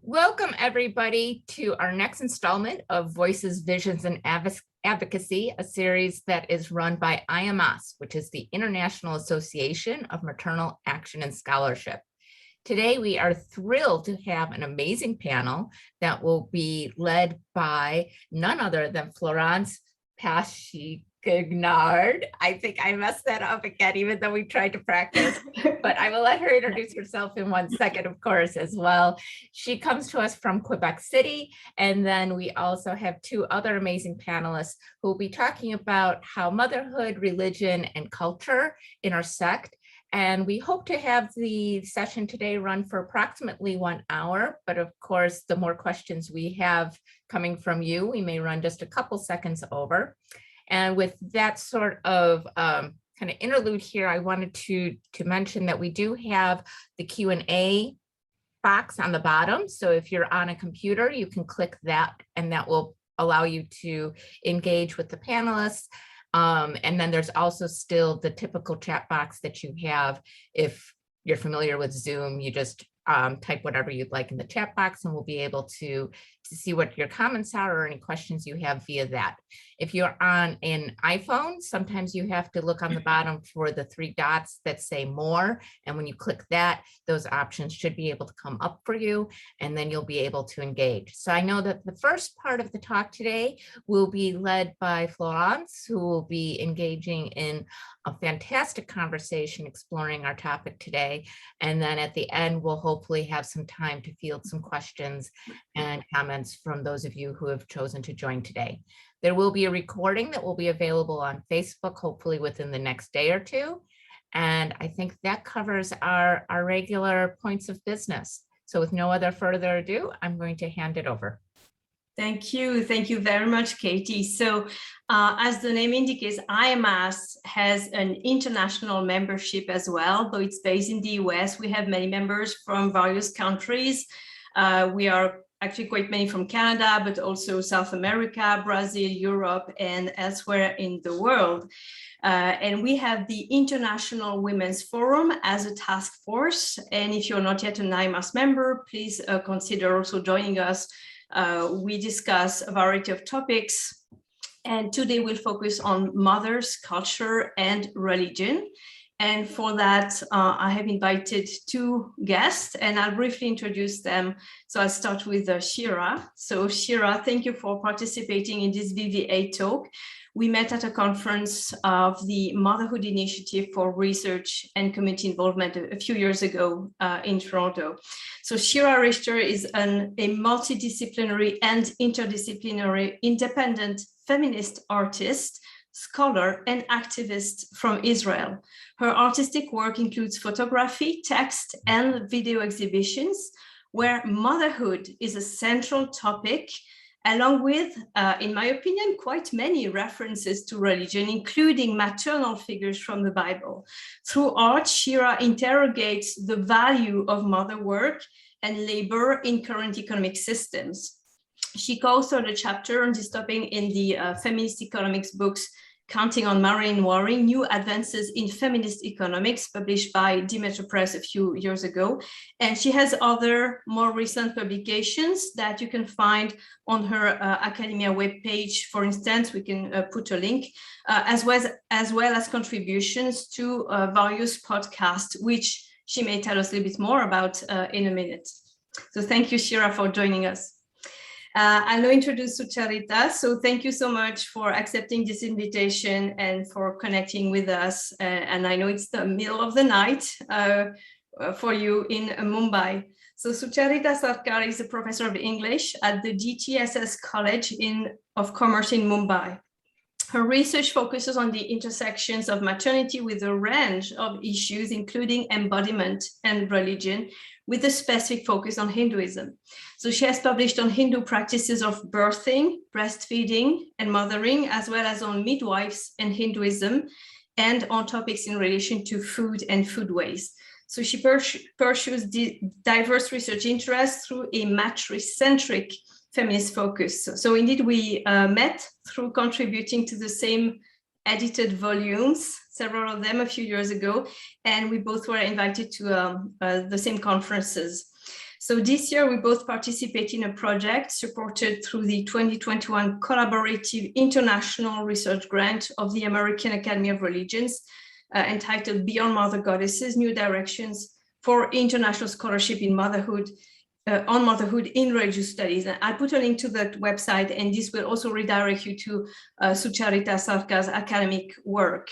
Welcome, everybody, to our next installment of Voices, Visions, and Advocacy, a series that is run by IAMAS, which is the International Association of Maternal Action and Scholarship. Today, we are thrilled to have an amazing panel that will be led by none other than Florence Pasche Guignard. I think I messed that up again, even though we tried to practice, but I will let her introduce herself in 1 second, of course, as well. She comes to us from Quebec City, and then we also have 2 other amazing panelists who will be talking about how motherhood, religion, and culture intersect. And we hope to have the session today run for approximately 1 hour, but of course, the more questions we have coming from you, we may run just a couple seconds over. And with that sort of kind of interlude here, I wanted to mention that we do have the Q&A box on the bottom. So if you're on a computer, you can click that, and that will allow you to engage with the panelists. And then there's also still the typical chat box that you have. If you're familiar with Zoom, you just type whatever you'd like in the chat box, and we'll be able to see what your comments are or any questions you have via that. If you're on an iPhone, sometimes you have to look on the bottom for the 3 dots that say more. And when you click that, those options should be able to come up for you, and then you'll be able to engage. So I know that the first part of the talk today will be led by Florence, who will be engaging in a fantastic conversation exploring our topic today. And then at the end, we'll hopefully have some time to field some questions and comments from those of you who have chosen to join today. There will be a recording that will be available on Facebook, hopefully within the next day or 2. And I think that covers our regular points of business. So with no other further ado, I'm going to hand it over. Thank you. Thank you very much, Katie. So as the name indicates, IAMAS has an international membership as well, though it's based in the US. We have many members from various countries. We are actually quite many from Canada, but also South America, Brazil, Europe, and elsewhere in the world. And we have the International Women's Forum as a task force. And if you're not yet an IAMAS member, please consider also joining us. We discuss a variety of topics, and today we'll focus on mothers, culture, and religion. And for that, I have invited 2 guests, and I'll briefly introduce them. So I'll start with Shira. So Shira, thank you for participating in this VVA talk. We met at a conference of the Motherhood Initiative for Research and Community Involvement a few years ago in Toronto. So Shira Richter is a multidisciplinary and interdisciplinary independent feminist artist, scholar, and activist from Israel. Her artistic work includes photography, text, and video exhibitions, where motherhood is a central topic, along with, in my opinion, quite many references to religion, including maternal figures from the Bible. Through art, Shira interrogates the value of mother work and labor in current economic systems. She co-authored a chapter on this topic in the feminist economics books Counting on Marine Waring, New Advances in Feminist Economics, published by Demeter Press a few years ago. And she has other more recent publications that you can find on her academia webpage. For instance, we can put a link, as well as contributions to various podcasts, which she may tell us a little bit more about in a minute. So thank you, Shira, for joining us. I'll now introduce Sucharita. So thank you so much for accepting this invitation and for connecting with us. And I know it's the middle of the night for you in Mumbai. So Sucharita Sarkar is a professor of English at the DTSS College of Commerce in Mumbai. Her research focuses on the intersections of maternity with a range of issues, including embodiment and religion, with a specific focus on Hinduism. So she has published on Hindu practices of birthing, breastfeeding, and mothering, as well as on midwives and Hinduism, and on topics in relation to food and food waste. So she pursues diverse research interests through a matricentric feminist focus. So indeed, we met through contributing to the same edited volumes, several of them a few years ago, and we both were invited to the same conferences. So this year we both participate in a project supported through the 2021 Collaborative International Research Grant of the American Academy of Religions, entitled Beyond Mother Goddesses, New Directions for International Scholarship in Motherhood, on motherhood in religious studies. And I'll put a link to that website, and this will also redirect you to Sucharita Sarkar's academic work.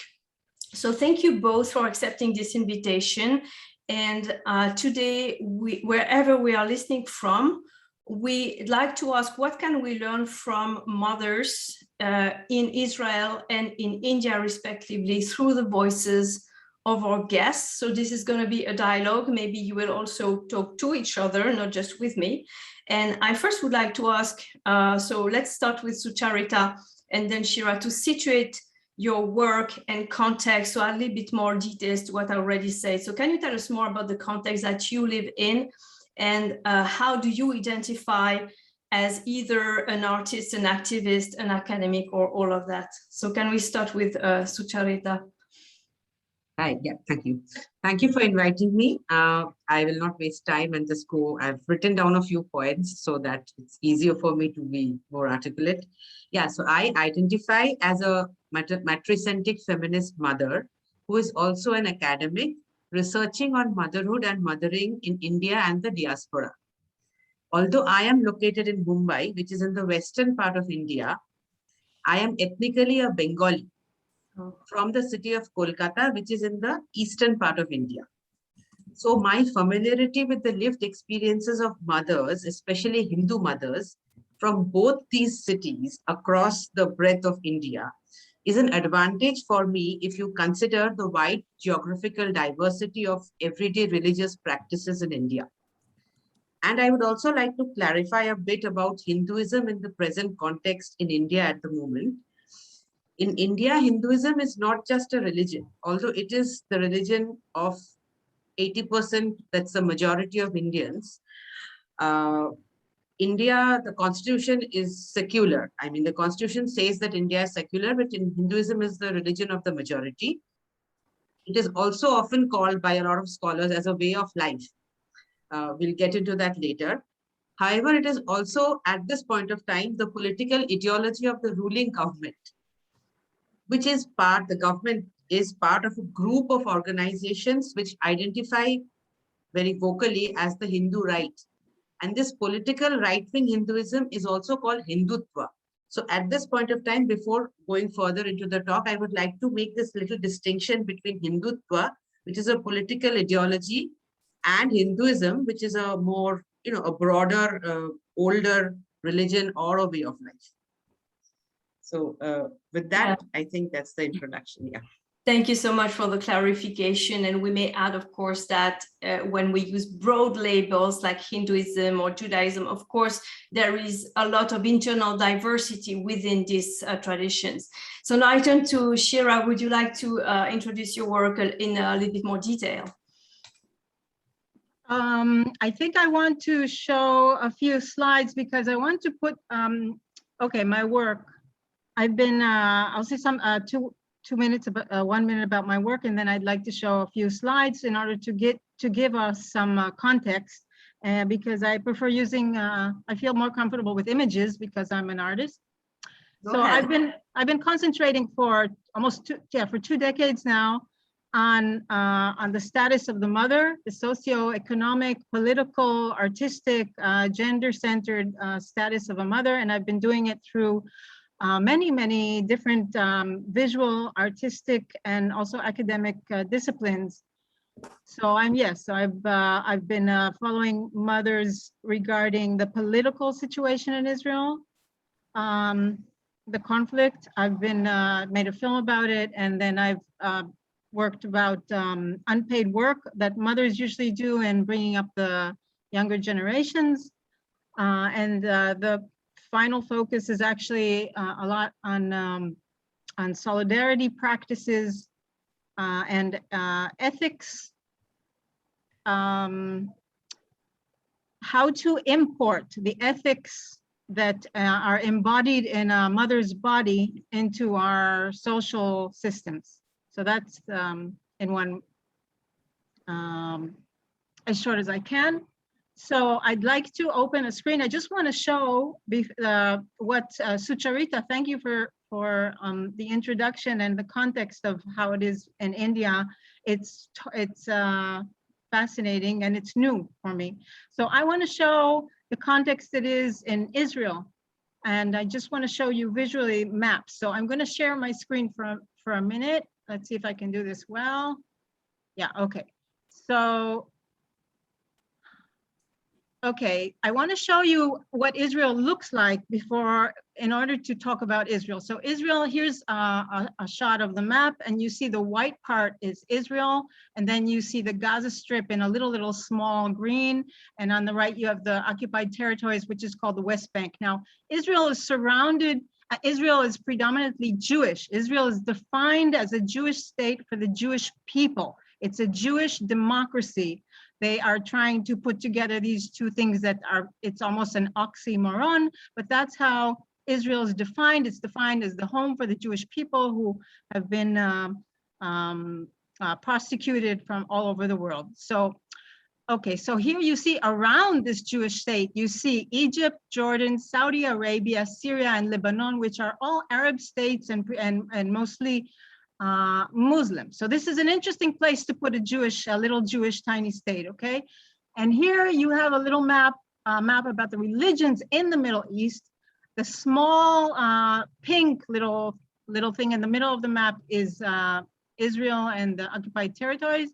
So thank you both for accepting this invitation. And today, wherever we are listening from, we'd like to ask, what can we learn from mothers in Israel and in India, respectively, through the voices of our guests? So this is going to be a dialogue. Maybe you will also talk to each other, not just with me. And I first would like to ask, so let's start with Sucharita and then Shira, to situate your work and context, so a little bit more details to what I already said. So can you tell us more about the context that you live in, and how do you identify as either an artist, an activist, an academic, or all of that? So can we start with Sucharita? Hi, yeah, thank you. Thank you for inviting me. I will not waste time and just go. I've written down a few points so that it's easier for me to be more articulate. Yeah, so I identify as a matricentric feminist mother who is also an academic researching on motherhood and mothering in India and the diaspora. Although I am located in Mumbai, which is in the western part of India, I am ethnically a Bengali from the city of Kolkata, which is in the eastern part of India. So my familiarity with the lived experiences of mothers, especially Hindu mothers, from both these cities across the breadth of India is an advantage for me if you consider the wide geographical diversity of everyday religious practices in India. And I would also like to clarify a bit about Hinduism in the present context in India at the moment. In India, Hinduism is not just a religion, although it is the religion of 80%, that's the majority of Indians. India, the constitution is secular. I mean, the constitution says that India is secular, but in Hinduism is the religion of the majority. It is also often called by a lot of scholars as a way of life. We'll get into that later. However, it is also at this point of time, the political ideology of the ruling government, which is the government is part of a group of organizations which identify very vocally as the Hindu right. And this political right-wing Hinduism is also called Hindutva. So at this point of time, before going further into the talk, I would like to make this little distinction between Hindutva, which is a political ideology, and Hinduism, which is a more, a broader, older religion or a way of life. So with that, I think that's the introduction. Yeah. Thank you so much for the clarification. And we may add, of course, that when we use broad labels like Hinduism or Judaism, of course, there is a lot of internal diversity within these traditions. So now I turn to Shira. Would you like to introduce your work in a little bit more detail? I think I want to show a few slides because I want to put, okay, my work. I've been, I'll say some 2 minutes, 1 minute about my work, and then I'd like to show a few slides in order to give us some context, because I prefer using, I feel more comfortable with images because I'm an artist. So I've been concentrating for almost for 2 decades now on the status of the mother, the socio-economic, political, artistic, gender-centered status of a mother, and I've been doing it through many different visual, artistic, and also academic disciplines. So I've been following mothers regarding the political situation in Israel, the conflict. I've been made a film about it, and then I've worked about unpaid work that mothers usually do in bringing up the younger generations, and the final focus is actually a lot on solidarity practices and ethics, how to import the ethics that are embodied in a mother's body into our social systems. So that's in one, as short as I can. So I'd like to open a screen. I just want to show what Sucharita, thank you for the introduction and the context of how it is in India. It's fascinating and it's new for me. So I want to show the context it is in Israel. And I just want to show you visually maps. So I'm going to share my screen for a minute. Let's see if I can do this well. Yeah, okay. So, okay, I want to show you what Israel looks like in order to talk about Israel. So Israel, here's a shot of the map, and you see the white part is Israel, and then you see the Gaza Strip in a little small green, and on the right you have the occupied territories, which is called the West Bank. Now, Israel is surrounded, Israel is predominantly Jewish. Israel is defined as a Jewish state for the Jewish people. It's a Jewish democracy. They are trying to put together these two things that it's almost an oxymoron, but that's how Israel is defined. It's defined as the home for the Jewish people who have been prosecuted from all over the world. So, okay, so here you see around this Jewish state, you see Egypt, Jordan, Saudi Arabia, Syria, and Lebanon, which are all Arab states and mostly Muslim. So this is an interesting place to put a little Jewish tiny state, okay? And here you have a little map about the religions in the Middle East. The small pink little thing in the middle of the map is Israel and the occupied territories.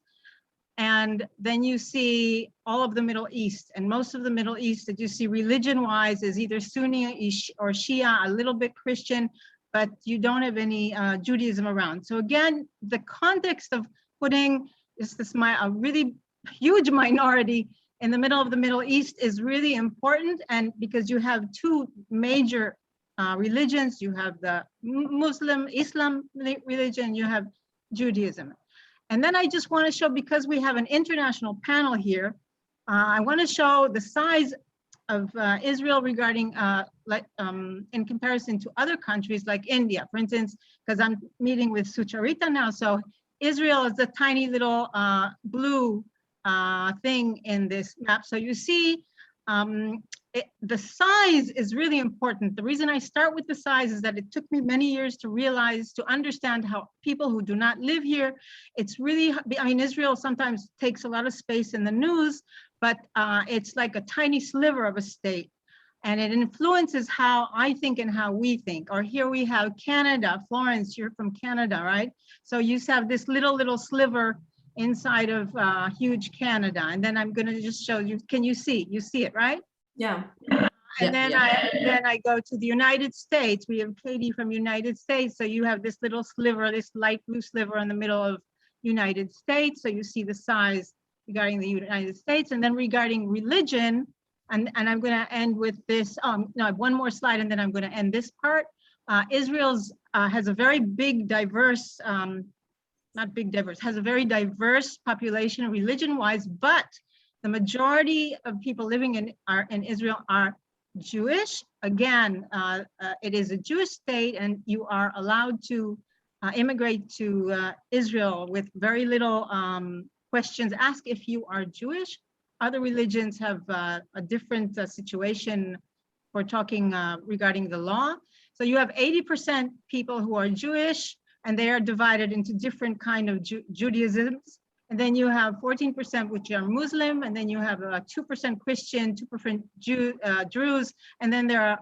And then you see all of the Middle East, and most of the Middle East that you see religion-wise is either Sunni or Shia, a little bit Christian, but you don't have any Judaism around. So again, the context of putting a really huge minority in the middle of the Middle East is really important, and because you have two major religions, you have the Islam religion, you have Judaism. And then I just want to show, because we have an international panel here, I want to show the size of Israel regarding in comparison to other countries like India, for instance, because I'm meeting with Sucharita now. So Israel is a tiny little blue thing in this map. So you see the size is really important. The reason I start with the size is that it took me many years to understand how people who do not live here, it's really, I mean, Israel sometimes takes a lot of space in the news, but it's like a tiny sliver of a state. And it influences how I think and how we think. Or here we have Canada. Florence, you're from Canada, right? So you have this little sliver inside of huge Canada. And then I'm gonna just show you, can you see? You see it, right? Yeah. And then I go to the United States. We have Katie from United States. So you have this little sliver, this light blue sliver in the middle of United States. So you see the size regarding the United States. And then regarding religion, and I'm going to end with this. No, one more slide, and then I'm going to end this part. Israel's has a very big, diverse, has a very diverse population religion-wise, but the majority of people living in Israel are Jewish. Again, it is a Jewish state, and you are allowed to immigrate to Israel with very little questions asked if you are Jewish. Other religions have a different situation for talking regarding the law. So you have 80% people who are Jewish, and they are divided into different kind of Judaisms. And then you have 14% which are Muslim, and then you have 2% Christian, 2% Druze, and then there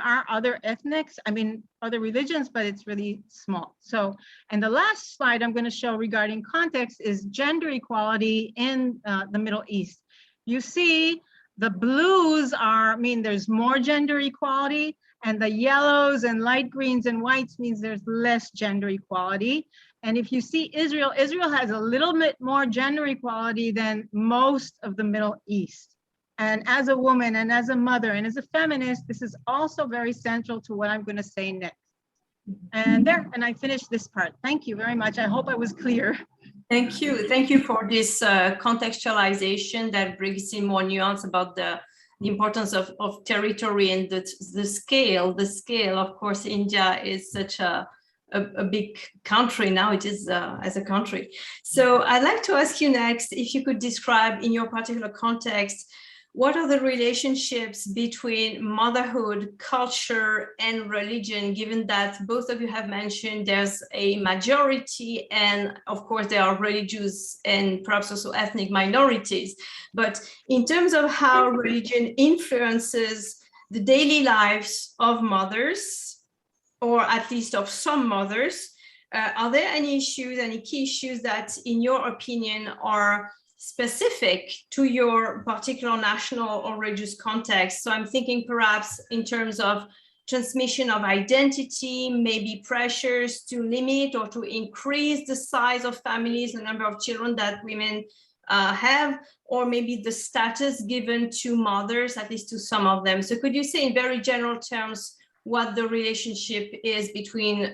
are other ethnics, I mean, other religions, but it's really small. So, and the last slide I'm going to show regarding context is gender equality in the Middle East. You see the blues there's more gender equality, and the yellows and light greens and whites means there's less gender equality. And if you see Israel has a little bit more gender equality than most of the Middle East. And as a woman and as a mother and as a feminist, this is also very central to what I'm going to say next. And I finished this part. Thank you very much. I hope I was clear. Thank you. Thank you for this contextualization that brings in more nuance about the importance of territory and the scale. The scale, of course, India is such a a big country now. It is as a country. So I'd like to ask you next, if you could describe in your particular context, what are the relationships between motherhood, culture, and religion, given that both of you have mentioned there's a majority, and of course there are religious and perhaps also ethnic minorities. But in terms of how religion influences the daily lives of mothers, or at least of some mothers, are there any issues, any key issues that, in your opinion, are specific to your particular national or religious context? So I'm thinking perhaps in terms of transmission of identity, maybe pressures to limit or to increase the size of families, the number of children that women have, or maybe the status given to mothers, at least to some of them. So could you say in very general terms what the relationship is between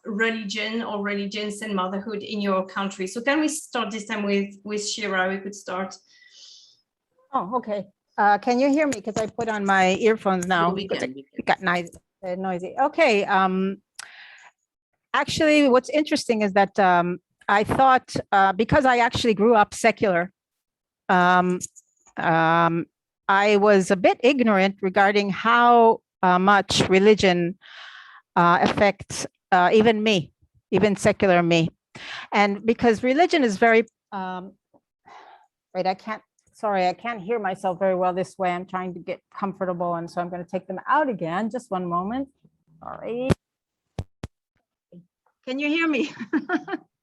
religion or religions and motherhood in your country? So can we start this time with Shira? We could start. Oh, okay. Can you hear me? Because I put on my earphones now. We can. It got noisy. Okay. Actually, what's interesting is that I thought, because I actually grew up secular, I was a bit ignorant regarding how much religion affects even me, even secular me. And because religion is very, wait, I can't hear myself very well this way. I'm trying to get comfortable, and so I'm going to take them out again. Just one moment. Sorry. Can you hear me?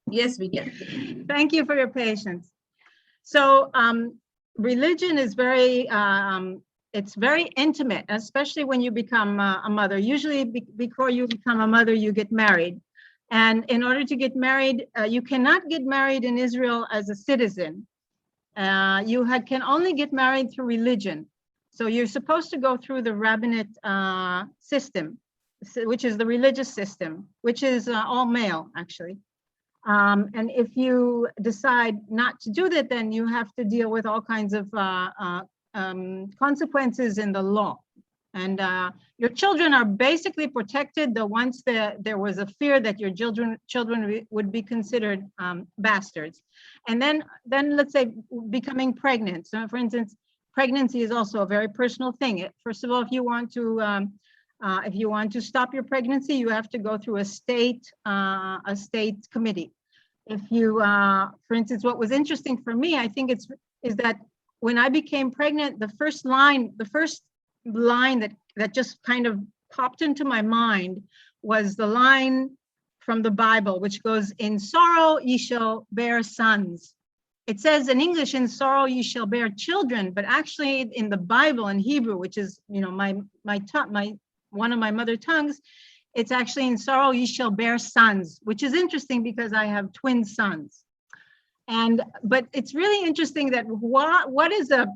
Yes, we can. Thank you for your patience. So religion is very, it's very intimate, especially when you become a mother. Usually before you become a mother, you get married. And in order to get married, you cannot get married in Israel as a citizen. You can only get married through religion. So you're supposed to go through the rabbinate system, which is the religious system, which is all male, actually. And if you decide not to do that, then you have to deal with all kinds of consequences in the law. And your children are basically protected, though once there was a fear that your children would be considered bastards. And then let's say becoming pregnant. So for instance, pregnancy is also a very personal thing. First of all, if you want to stop your pregnancy, you have to go through a state committee. If you, for instance, what was interesting for me, I think is that when I became pregnant, the first line that just kind of popped into my mind was the line from the Bible, which goes, "In sorrow ye shall bear sons." It says in English, "In sorrow ye shall bear children," but actually in the Bible in Hebrew, which is, you know, one of my mother tongues, it's actually, "In sorrow ye shall bear sons," which is interesting because I have twin sons. But it's really interesting that what is a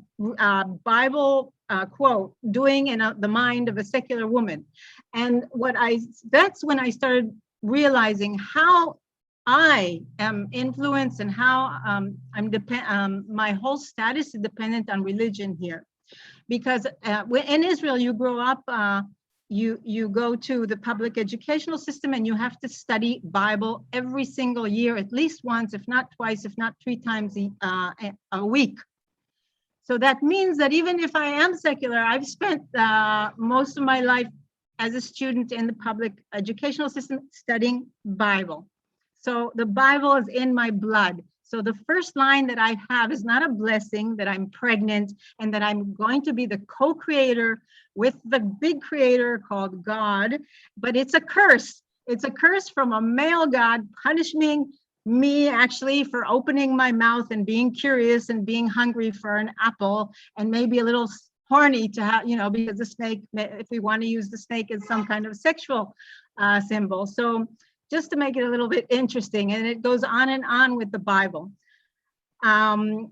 Bible quote doing in the mind of a secular woman? And that's when I started realizing how I am influenced and how my whole status is dependent on religion here. Because in Israel, you grow up, you go to the public educational system and you have to study Bible every single year, at least once, if not twice, if not 3 times a week. So that means that even if I am secular, I've spent most of my life as a student in the public educational system studying Bible. So the Bible is in my blood. So the first line that I have is not a blessing that I'm pregnant and that I'm going to be the co-creator with the big creator called God, but it's a curse. It's a curse from a male God punishing me actually for opening my mouth and being curious and being hungry for an apple and maybe a little horny to have, you know, because the snake, if we want to use the snake as some kind of sexual symbol. So just to make it a little bit interesting, and it goes on with the Bible. And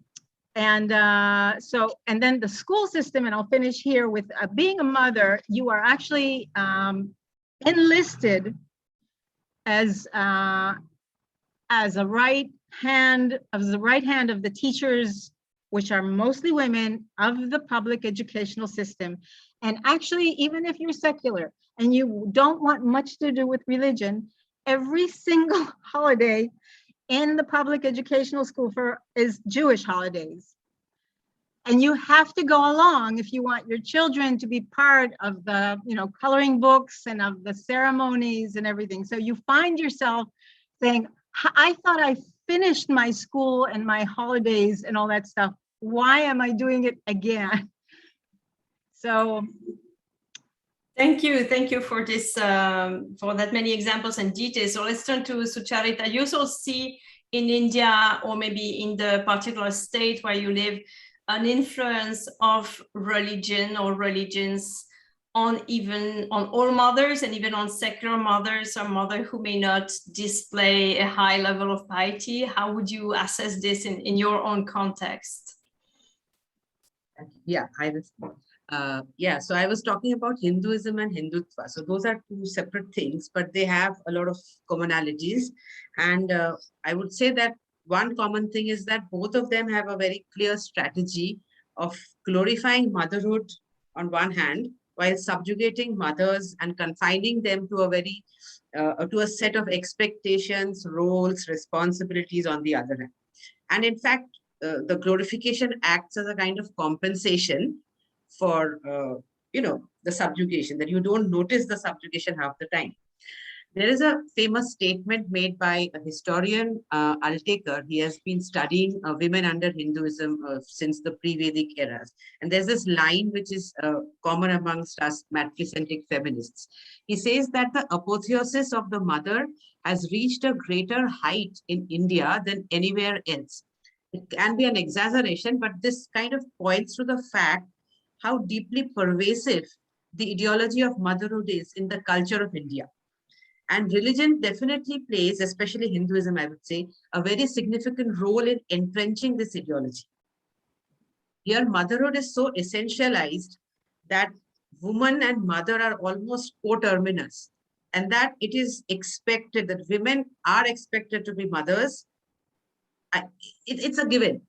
then the school system, and I'll finish here with being a mother, you are actually enlisted as a right hand of the teachers, which are mostly women, of the public educational system. And actually, even if you're secular and you don't want much to do with religion, every single holiday in the public educational school is Jewish holidays. And you have to go along if you want your children to be part of the, coloring books and of the ceremonies and everything. So you find yourself saying, I thought I finished my school and my holidays and all that stuff. Why am I doing it again? So thank you for this, for that many examples and details. So let's turn to Sucharita. You also see in India, or maybe in the particular state where you live, an influence of religion or religions on all mothers, and even on secular mothers, or mothers who may not display a high level of piety. How would you assess this in your own context? Yeah, so I was talking about Hinduism and Hindutva. So those are two separate things, but they have a lot of commonalities. And I would say that one common thing is that both of them have a very clear strategy of glorifying motherhood on one hand, while subjugating mothers and confining them to a set of expectations, roles, responsibilities on the other hand. And in fact, the glorification acts as a kind of compensation for the subjugation, that you don't notice the subjugation half the time. There is a famous statement made by a historian, Altekar. He has been studying women under Hinduism since the pre-Vedic eras. And there's this line which is common amongst us matricentric feminists. He says that the apotheosis of the mother has reached a greater height in India than anywhere else. It can be an exaggeration, but this kind of points to the fact how deeply pervasive the ideology of motherhood is in the culture of India. And religion definitely plays, especially Hinduism, I would say, a very significant role in entrenching this ideology. Here, motherhood is so essentialized that woman and mother are almost coterminous, and that it is expected that women are expected to be mothers. It's a given.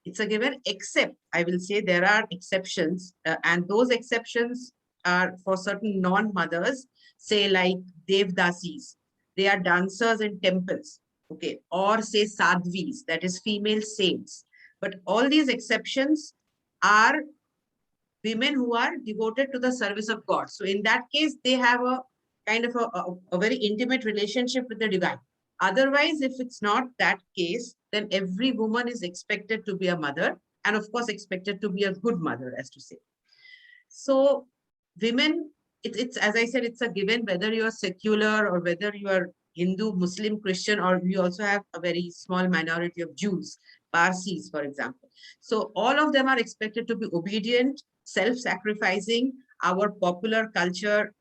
It's a given, except I will say there are exceptions, and those exceptions are for certain non-mothers, say like Devdasis. They are dancers in temples, okay, or say Sadhvis, that is female saints. But all these exceptions are women who are devoted to the service of God. So in that case, they have a kind of a very intimate relationship with the divine. Otherwise, if it's not that case, then every woman is expected to be a mother, and of course expected to be a good mother, as to say. So women, it's as I said, it's a given, whether you're secular or whether you are Hindu, Muslim, Christian, or we also have a very small minority of Jews, Parsis, for example. So all of them are expected to be obedient, self-sacrificing. Our popular culture,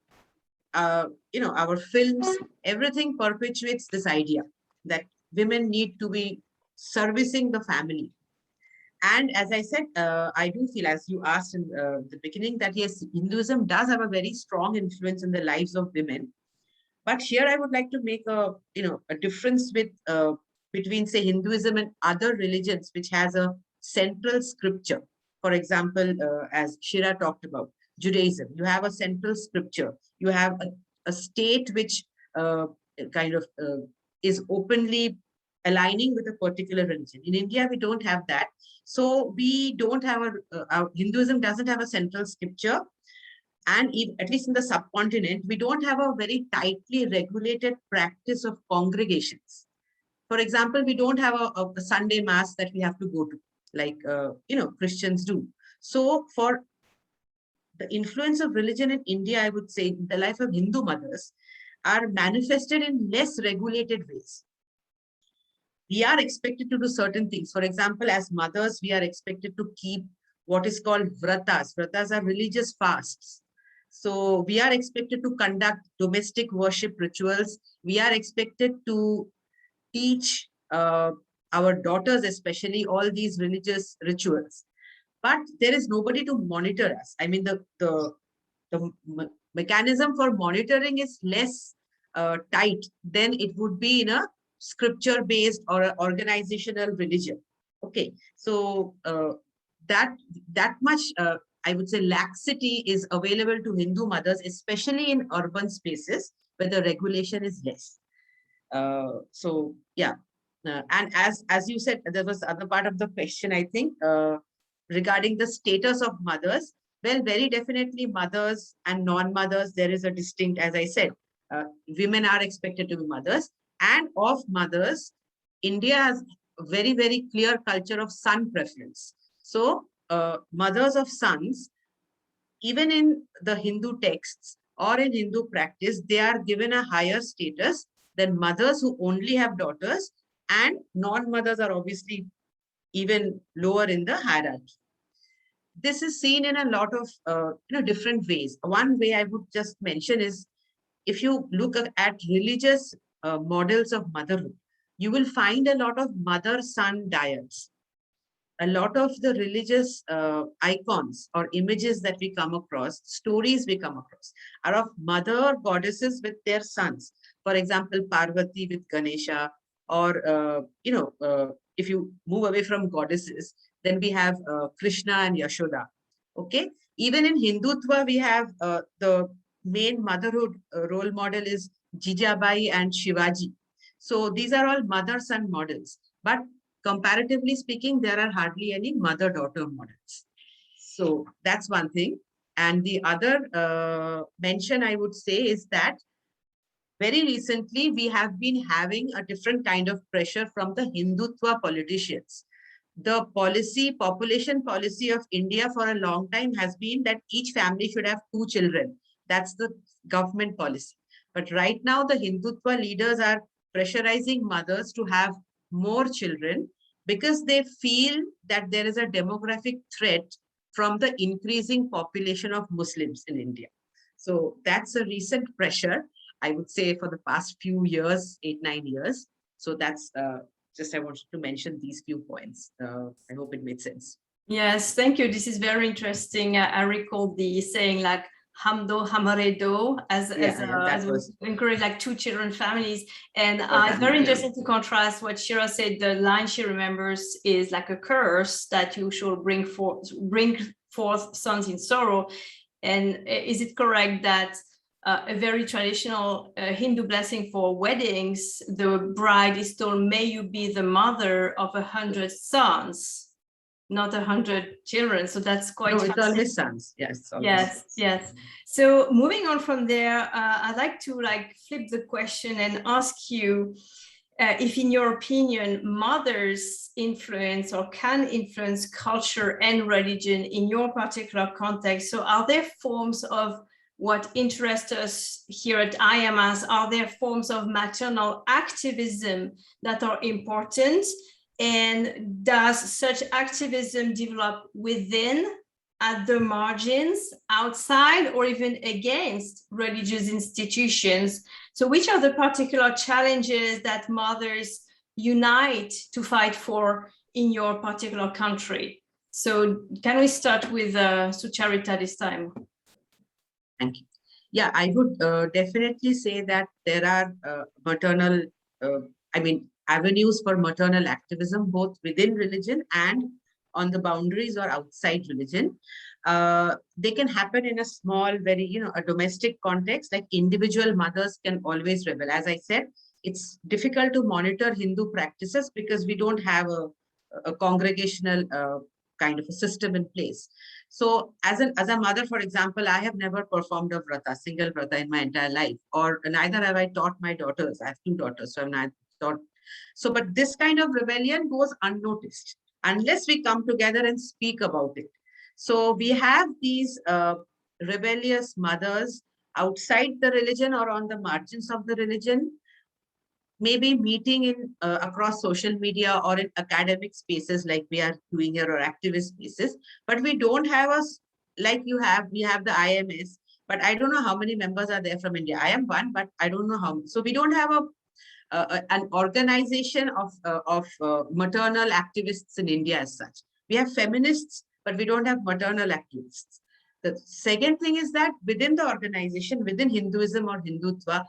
our films, everything perpetuates this idea that women need to be servicing the family. And as I said, I do feel, as you asked in the beginning, that yes, Hinduism does have a very strong influence in the lives of women. But here I would like to make a difference between, say, Hinduism and other religions, which has a central scripture. For example, as Shira talked about, Judaism, you have a central scripture. You have a state which is openly aligning with a particular religion. In India, we don't have that. So we don't have our Hinduism doesn't have a central scripture. And at least in the subcontinent, we don't have a very tightly regulated practice of congregations. For example, we don't have a Sunday mass that we have to go to, like Christians do. So for the influence of religion in India, I would say the life of Hindu mothers are manifested in less regulated ways. We are expected to do certain things. For example, as mothers, we are expected to keep what is called vratas. Vratas are religious fasts. So we are expected to conduct domestic worship rituals. We are expected to teach our daughters, especially, all these religious rituals. But there is nobody to monitor us. I mean, the mechanism for monitoring is less tight than it would be in a scripture-based or an organizational religion. Okay, so that much, I would say, laxity is available to Hindu mothers, especially in urban spaces where the regulation is less. So yeah, and as you said, there was the other part of the question, I think, regarding the status of mothers. Well, very definitely mothers and non-mothers, there is a distinct, as I said, women are expected to be mothers, and of mothers, India has a very, very clear culture of son preference. So mothers of sons, even in the Hindu texts or in Hindu practice, they are given a higher status than mothers who only have daughters, and non-mothers are obviously even lower in the hierarchy. This is seen in a lot of different ways. One way I would just mention is, if you look at religious models of motherhood, you will find a lot of mother-son dyads. A lot of the religious icons or images that we come across, stories we come across, are of mother goddesses with their sons. For example, Parvati with Ganesha, or if you move away from goddesses, then we have Krishna and Yashoda. Okay, even in Hindutva, we have the main motherhood role model is Jijabai and Shivaji. So these are all mother-son models, but comparatively speaking, there are hardly any mother-daughter models. So that's one thing. And the other mention I would say is that very recently, we have been having a different kind of pressure from the Hindutva politicians. The population policy of India for a long time has been that each family should have 2 children. That's the government policy. But right now, the Hindutva leaders are pressurizing mothers to have more children because they feel that there is a demographic threat from the increasing population of Muslims in India. So that's a recent pressure, I would say, for the past few years, 8-9 years. So that's just, I wanted to mention these few points. I hope it made sense. Yes, thank you. This is very interesting. I recall the saying like "Hamdo Hamare Do" as we encourage like 2 children families. And it's very interesting to contrast what Shira said. The line she remembers is like a curse that you should bring forth sons in sorrow. And is it correct that a very traditional Hindu blessing for weddings, the bride is told, "May you be the mother of 100 sons, not 100 children." So that's quite. No, it's always sons. Yes. Yes. So moving on from there, I'd like to flip the question and ask you if, in your opinion, mothers influence or can influence culture and religion in your particular context. So are there forms of what interests us here at IMAS? Are there forms of maternal activism that are important? And does such activism develop within, at the margins, outside, or even against religious institutions? So which are the particular challenges that mothers unite to fight for in your particular country? So can we start with Sucharita this time? Thank you. Yeah, I would definitely say that there are maternal, avenues for maternal activism, both within religion and on the boundaries or outside religion. They can happen in a small, very, a domestic context, like individual mothers can always rebel. As I said, it's difficult to monitor Hindu practices because we don't have a congregational kind of a system in place. So as a mother, for example, I have never performed a vrata, single vrata in my entire life, or neither have I taught my daughters. I have 2 daughters, so I've not taught. So, but this kind of rebellion goes unnoticed unless we come together and speak about it. So we have these rebellious mothers outside the religion or on the margins of the religion, maybe meeting in across social media or in academic spaces like we are doing here, or activist spaces, but we don't have like we have the IMS, but I don't know how many members are there from India. I am one, but I don't know how. So we don't have an organization of maternal activists in India as such. We have feminists, but we don't have maternal activists. The second thing is that within the organization, within Hinduism or Hindutva,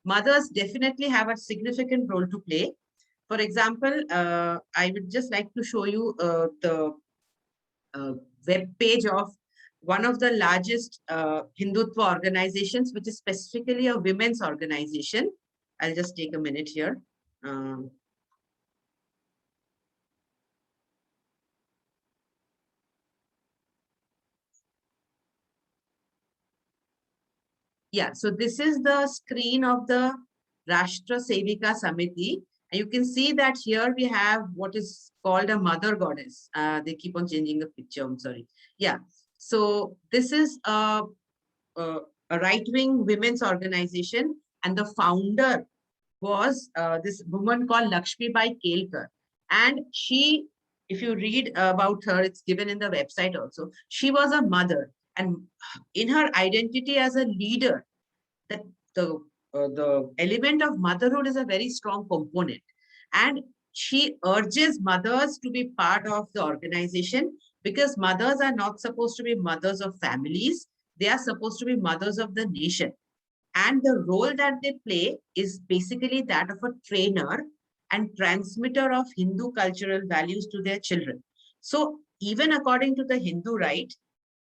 mothers definitely have a significant role to play. For example, I would just like to show you the web page of one of the largest Hindutva organizations, which is specifically a women's organization. I'll just take a minute here. Yeah, so this is the screen of the Rashtra Sevika Samiti. And you can see that here we have what is called a mother goddess. They keep on changing the picture, I'm sorry. Yeah, so this is a right-wing women's organization, and the founder was this woman called Lakshmi Bai Kelkar. And she, if you read about her, it's given in the website also, she was a mother. And in her identity as a leader, that the element of motherhood is a very strong component. And she urges mothers to be part of the organization, because mothers are not supposed to be mothers of families. They are supposed to be mothers of the nation. And the role that they play is basically that of a trainer and transmitter of Hindu cultural values to their children. So even according to the Hindu right,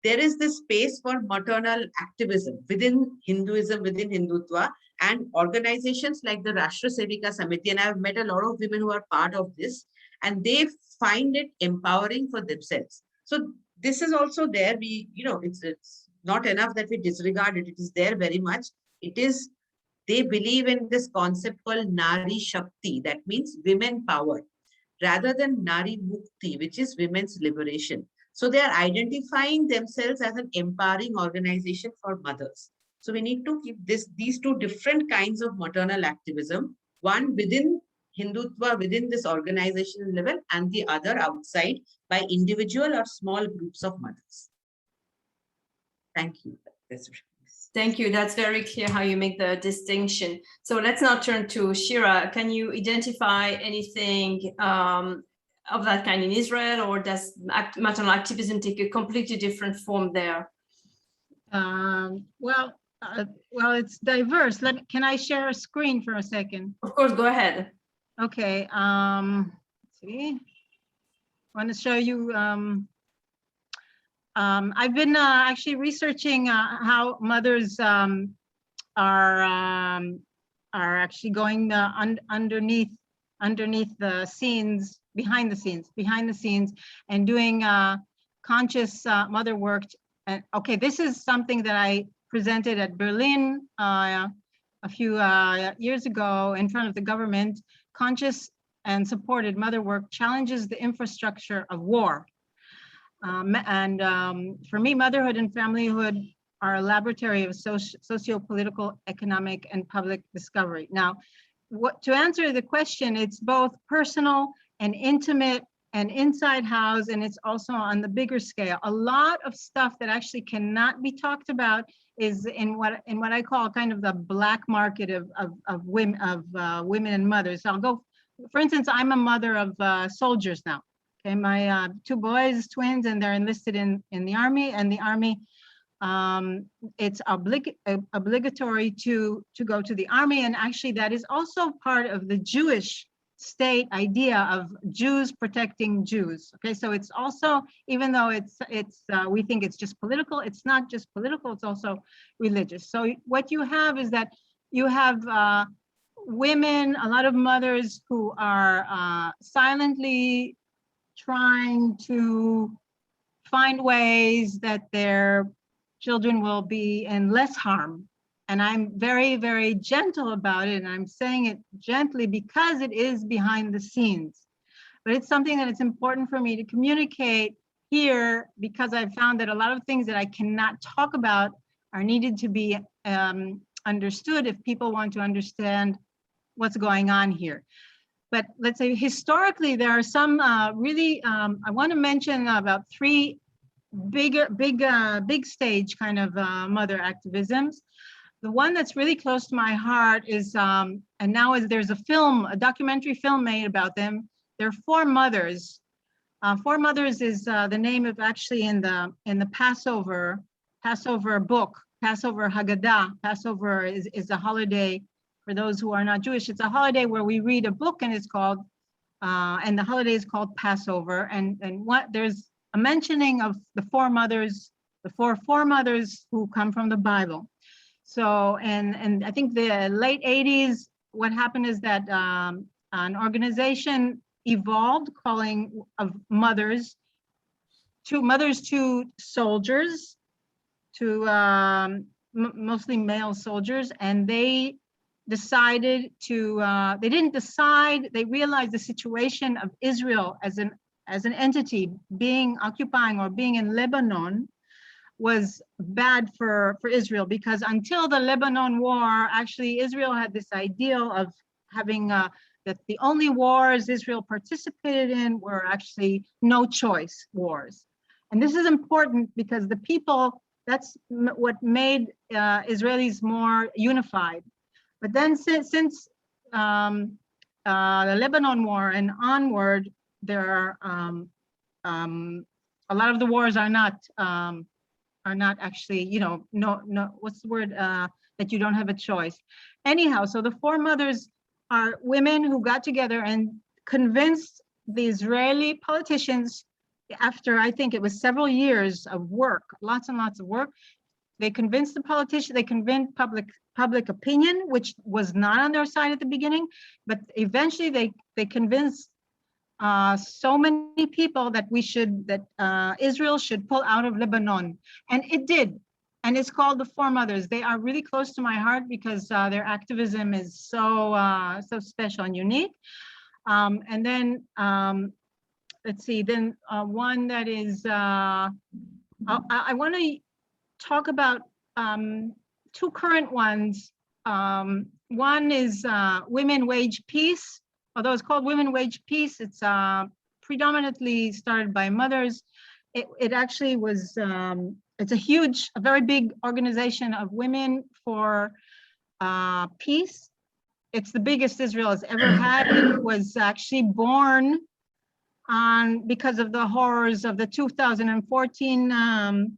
there is this space for maternal activism within Hinduism, within Hindutva, and organizations like the Rashtra Sevika Samiti. And I've met a lot of women who are part of this, and they find it empowering for themselves. So this is also there. We, it's not enough that we disregard it. It is there very much. It is, they believe in this concept called Nari Shakti, that means women power, rather than Nari Mukti, which is women's liberation. So they are identifying themselves as an empowering organization for mothers. So we need to keep these two different kinds of maternal activism, one within Hindutva, within this organizational level, and the other outside by individual or small groups of mothers. Thank you. Thank you. That's very clear how you make the distinction. So let's now turn to Shira. Can you identify anything of that kind in Israel, or does maternal activism take a completely different form there? Well, it's diverse. Can I share a screen for a second? Of course, go ahead. Okay. Let's see. I want to show you. I've been actually researching how mothers are actually going underneath the scenes, behind the scenes, and doing conscious mother work. And okay, this is something that I presented at Berlin a few years ago in front of the government. Conscious and supported mother work challenges the infrastructure of war. For me, motherhood and familyhood are a laboratory of socio-political, economic, and public discovery. Now, to answer the question, it's both personal and intimate and inside house, and it's also on the bigger scale. A lot of stuff that actually cannot be talked about is in what I call kind of the black market of women and mothers. So I'll go, for instance, I'm a mother of soldiers now. Okay, my two boys, twins, and they're enlisted in the Army, and the Army, it's obligatory to go to the Army, and actually that is also part of the Jewish state idea of Jews protecting Jews. Okay, so it's also, even though we think it's just political, it's not just political, it's also religious. So what you have is that you have women, a lot of mothers who are silently trying to find ways that their children will be in less harm. And I'm very, very gentle about it. And I'm saying it gently because it is behind the scenes. But it's something that it's important for me to communicate here, because I've found that a lot of things that I cannot talk about are needed to be understood if people want to understand what's going on here. But let's say historically, there are some really, I want to mention about three big stage kind of mother activisms. The one that's really close to my heart is, and now there's a documentary film made about them. There are Four Mothers. Four Mothers is the name of actually in the Passover book, Passover Haggadah. Passover is a holiday. For those who are not Jewish, it's a holiday where we read a book, and it's called, and the holiday is called Passover. And there's a mentioning of the four mothers, the four mothers who come from the Bible. So, and I think the late 80s, what happened is that an organization evolved calling of mothers to soldiers, to mostly male soldiers, and they decided to, they didn't decide, they realized the situation of Israel as an entity occupying or being in Lebanon was bad for Israel, because until the Lebanon war, actually Israel had this ideal of having that the only wars Israel participated in were actually no choice wars. And this is important because the people, that's what made Israelis more unified. But then since the Lebanon war and onward, there are a lot of the wars are not actually, no, what's the word, that you don't have a choice. Anyhow, so the four mothers are women who got together and convinced the Israeli politicians, after I think it was several years of work, lots and lots of work, they convinced the politicians, they convinced public opinion, which was not on their side at the beginning, but eventually they convinced so many people that Israel should pull out of Lebanon, and it did. And it's called the Four Mothers. They are really close to my heart because their activism is so special and unique. And then let's see. Then one that is I want to talk about two current ones. One is Women Wage Peace. Although it's called Women Wage Peace, it's predominantly started by mothers. It actually was, it's a very big organization of women for peace. It's the biggest Israel has ever had. It was actually born because of the horrors of the 2014,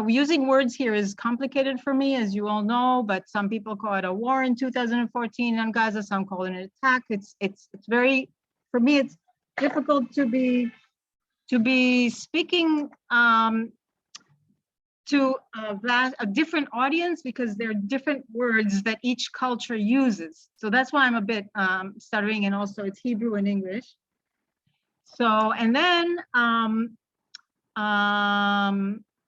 using words here is complicated for me, as you all know, but some people call it a war in 2014 on Gaza, some call it an attack. It's very, for me, it's difficult to be speaking to a different audience because there are different words that each culture uses. So that's why I'm a bit stuttering, and also it's Hebrew and English. So, and then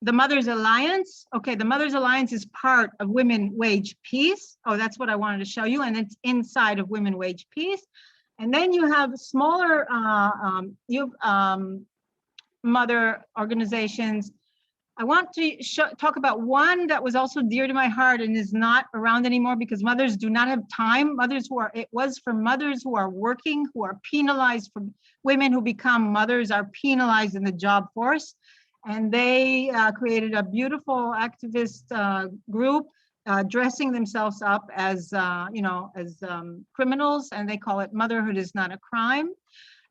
the Mothers Alliance. Okay, the Mothers Alliance is part of Women Wage Peace. Oh, that's what I wanted to show you. And it's inside of Women Wage Peace. And then you have smaller mother organizations. I want to talk about one that was also dear to my heart and is not around anymore because mothers do not have time. It was for mothers who are working, who are penalized, for women who become mothers are penalized in the job force. And they created a beautiful activist group dressing themselves up as, criminals, and they call it Motherhood is Not a Crime.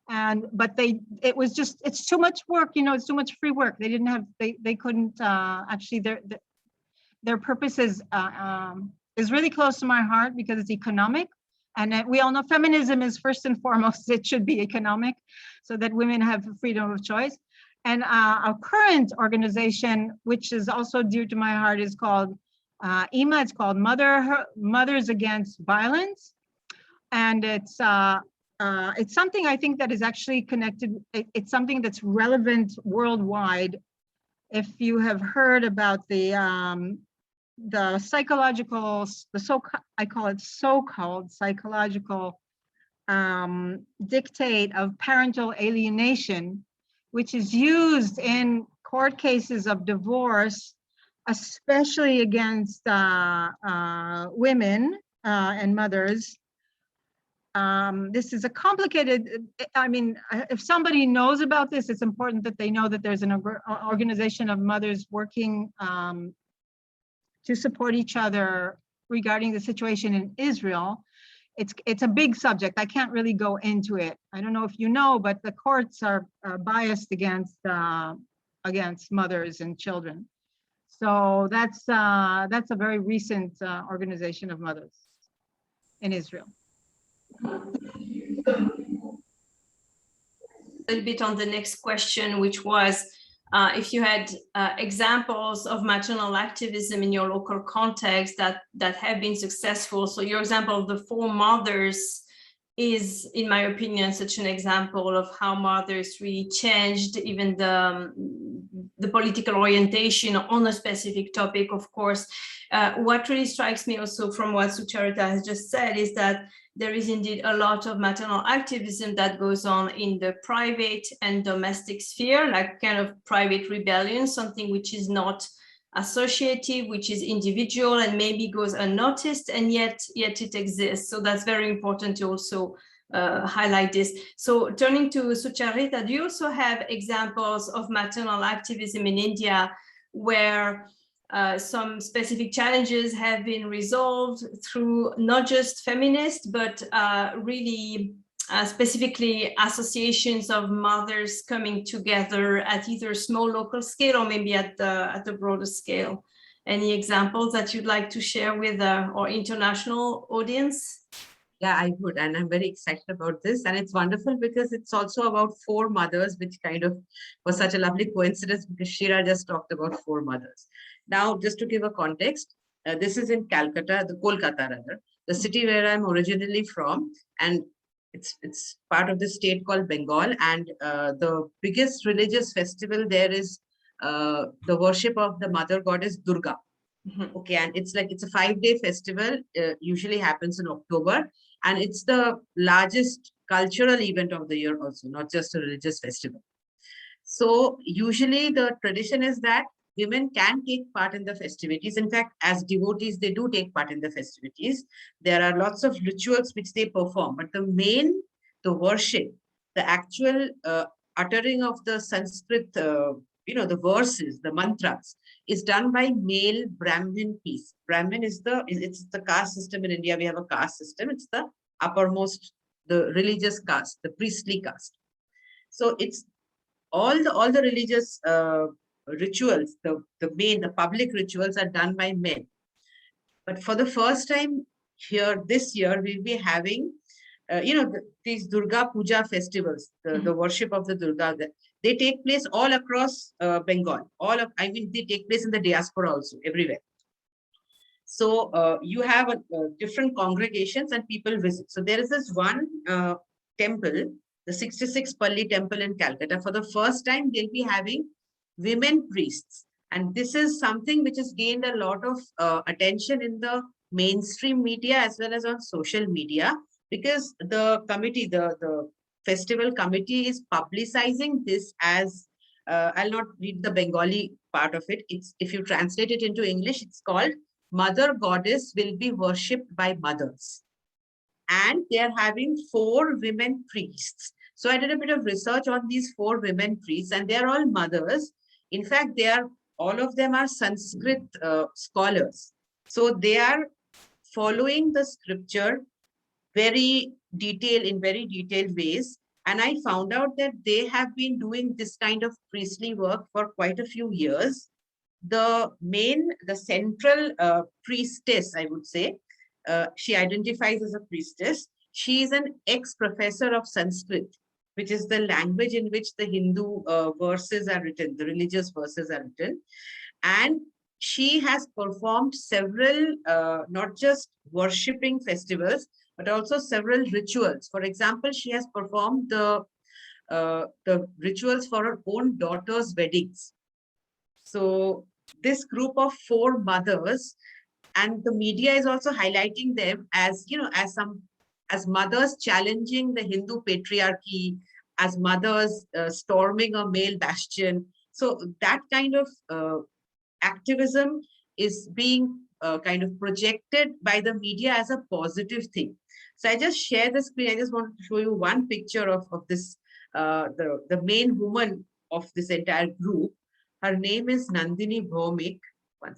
But it's too much work, it's too much free work. They didn't have, they couldn't actually, their purpose is really close to my heart because it's economic. And we all know feminism is first and foremost, it should be economic so that women have freedom of choice. And our current organization, which is also dear to my heart, is called IMA. It's called Mothers Against Violence. And it's something I think that is actually connected. It's something that's relevant worldwide. If you have heard about the psychological, I call it so-called psychological dictate of parental alienation, which is used in court cases of divorce, especially against women and mothers. This is a complicated, if somebody knows about this, it's important that they know that there's an organization of mothers working to support each other regarding the situation in Israel. It's a big subject. I can't really go into it. I don't know if you know, but the courts are biased against mothers and children. So that's a very recent organization of mothers in Israel. A little bit on the next question, which was if you had examples of maternal activism in your local context that have been successful. So your example of the 4 mothers is, in my opinion, such an example of how mothers really changed even the political orientation on a specific topic, of course. What really strikes me also from what Sucharita has just said is that there is indeed a lot of maternal activism that goes on in the private and domestic sphere, like kind of private rebellion, something which is not associative, which is individual and maybe goes unnoticed, and yet it exists. So that's very important to also highlight this. So turning to Sucharita, do you also have examples of maternal activism in India where some specific challenges have been resolved through not just feminist, but really specifically associations of mothers coming together at either small local scale or maybe at the broader scale? Any examples that you'd like to share with our international audience? Yeah, I would. And I'm very excited about this. And it's wonderful because it's also about 4 mothers, which kind of was such a lovely coincidence because Shira just talked about 4 mothers. Now, just to give a context, this is in Calcutta, the Kolkata rather, the city where I'm originally from. And it's part of the state called Bengal. And the biggest religious festival there is the worship of the mother goddess Durga. Okay, and it's a 5-day festival, usually happens in October, and it's the largest cultural event of the year also, not just a religious festival. So usually the tradition is that women can take part in the festivities. In fact, as devotees, they do take part in the festivities. There are lots of rituals which they perform, but the worship, the actual uttering of the Sanskrit, the verses, the mantras, is done by male Brahmin priests. Brahmin is it's the caste system in India. We have a caste system. It's the uppermost, the religious caste, the priestly caste. So it's all the religious rituals, the public rituals are done by men. But for the first time here, this year, we'll be having, these Durga Puja festivals, the worship of the Durga. They take place all across Bengal. They take place in the diaspora also, everywhere. So you have different congregations and people visit. So there is this one temple, the 66 Pali Temple in Calcutta. For the first time, they'll be having women priests. And this is something which has gained a lot of attention in the mainstream media as well as on social media, because the committee, the festival committee is publicizing this as, I'll not read the Bengali part of it. If you translate it into English, it's called Mother Goddess Will Be Worshipped by Mothers. And they're having 4 women priests. So I did a bit of research on these 4 women priests, and they're all mothers. In fact, all of them are Sanskrit scholars. So they are following the scripture in very detailed ways. And I found out that they have been doing this kind of priestly work for quite a few years. The central priestess, I would say, she identifies as a priestess. She is an ex-professor of Sanskrit, which is the language in which the Hindu verses are written, the religious verses are written. And she has performed several, not just worshipping festivals, but also several rituals. For example, she has performed the rituals for her own daughter's weddings. So this group of 4 mothers, and the media is also highlighting them as, as mothers challenging the Hindu patriarchy, as mothers storming a male bastion. So that kind of activism is being kind of projected by the media as a positive thing. So I just share the screen. I just wanted to show you one picture of this, the main woman of this entire group. Her name is Nandini Bhaumik. One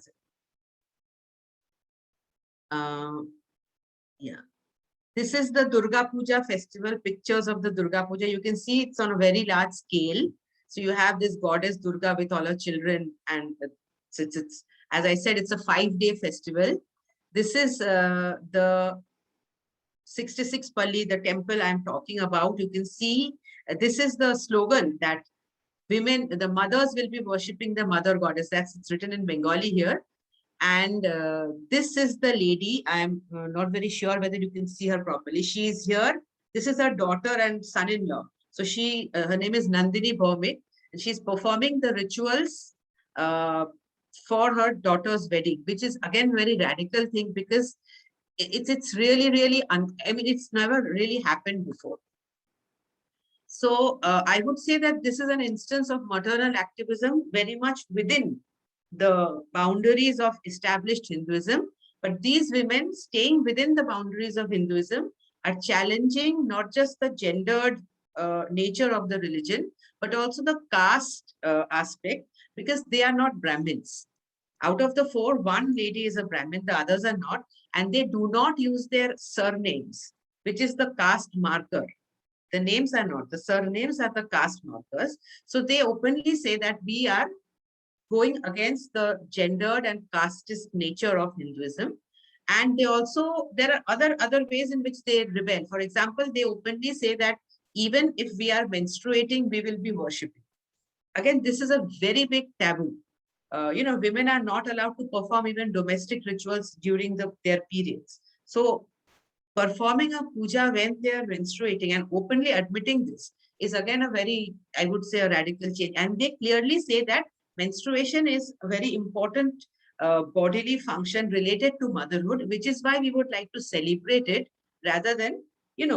second. Yeah. This is the Durga Puja festival, pictures of the Durga Puja. You can see it's on a very large scale. So you have this goddess Durga with all her children. And it's as I said, it's a 5-day festival. This is the 66 Pali, the temple I'm talking about. You can see this is the slogan that women, the mothers will be worshipping the mother goddess. It's written in Bengali here. And this is the lady. I'm not very sure whether you can see her properly. She is here. This is her daughter and son-in-law. So her name is Nandini Bhaumik, and she's performing the rituals for her daughter's wedding, which is again very radical thing, because it's really, really, I mean, it's never really happened before. So I would say that this is an instance of maternal activism very much within the boundaries of established Hinduism. But these women staying within the boundaries of Hinduism are challenging not just the gendered nature of the religion, but also the caste aspect, because they are not Brahmins. Out of the four, one lady is a Brahmin, the others are not, and they do not use their surnames, which is the caste marker. The names are not, the surnames are the caste markers. So they openly say that we are going against the gendered and casteist nature of Hinduism. And they also, there are other ways in which they rebel. For example, they openly say that even if we are menstruating, we will be worshipping. Again, this is a very big taboo. Women are not allowed to perform even domestic rituals during their periods. So performing a puja when they are menstruating and openly admitting this is again a very, I would say, a radical change. And they clearly say that menstruation is a very important bodily function related to motherhood, which is why we would like to celebrate it rather than,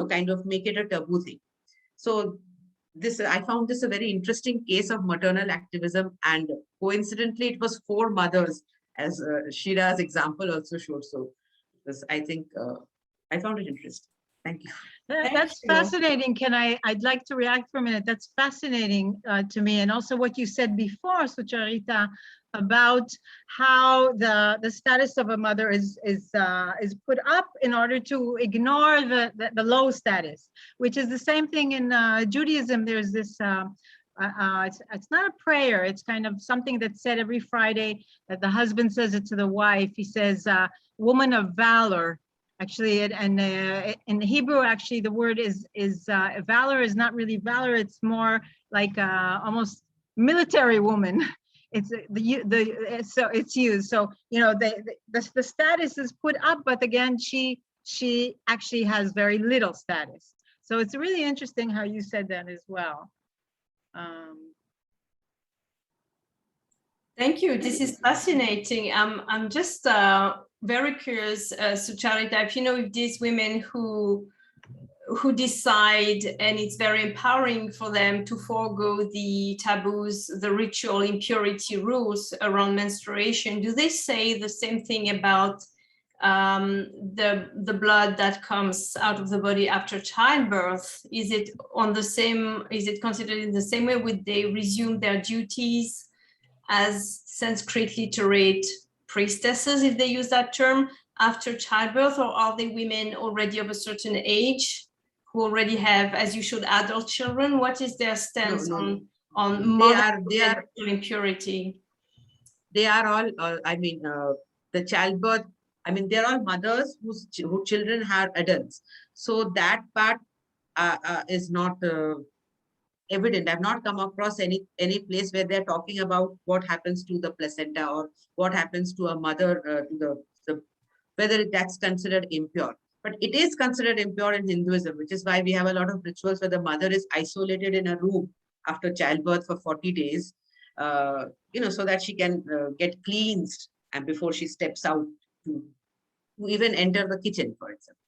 kind of make it a taboo thing. So I found this a very interesting case of maternal activism, and coincidentally, it was 4 mothers, as Shira's example also showed. So I think I found it interesting. Thank you. That's fascinating. I'd like to react for a minute. That's fascinating to me. And also what you said before, Sucharita, about how the status of a mother is put up in order to ignore the low status, which is the same thing in Judaism. There's this, it's not a prayer. It's kind of something that's said every Friday, that the husband says it to the wife. He says, woman of valor. Actually, and in Hebrew, actually, the word is valor is not really valor. It's more like almost military woman. It's so it's used. So the status is put up, but again, she actually has very little status. So it's really interesting how you said that as well. Thank you. This is fascinating. I'm just very curious, Sucharita, if these women who decide, and it's very empowering for them to forego the taboos, the ritual impurity rules around menstruation, do they say the same thing about the blood that comes out of the body after childbirth? Is it considered in the same way? Would they resume their duties as Sanskrit literate priestesses, if they use that term, after childbirth, or are they women already of a certain age who already have, as you should, adult children? What is their stance on motherhood and impurity? They are all, the childbirth, they're all mothers whose children are adults. So that part is not evident. I've not come across any place where they're talking about what happens to the placenta or what happens to a mother, whether that's considered impure. But it is considered impure in Hinduism, which is why we have a lot of rituals where the mother is isolated in a room after childbirth for 40 days, so that she can get cleansed and before she steps out to even enter the kitchen, for example.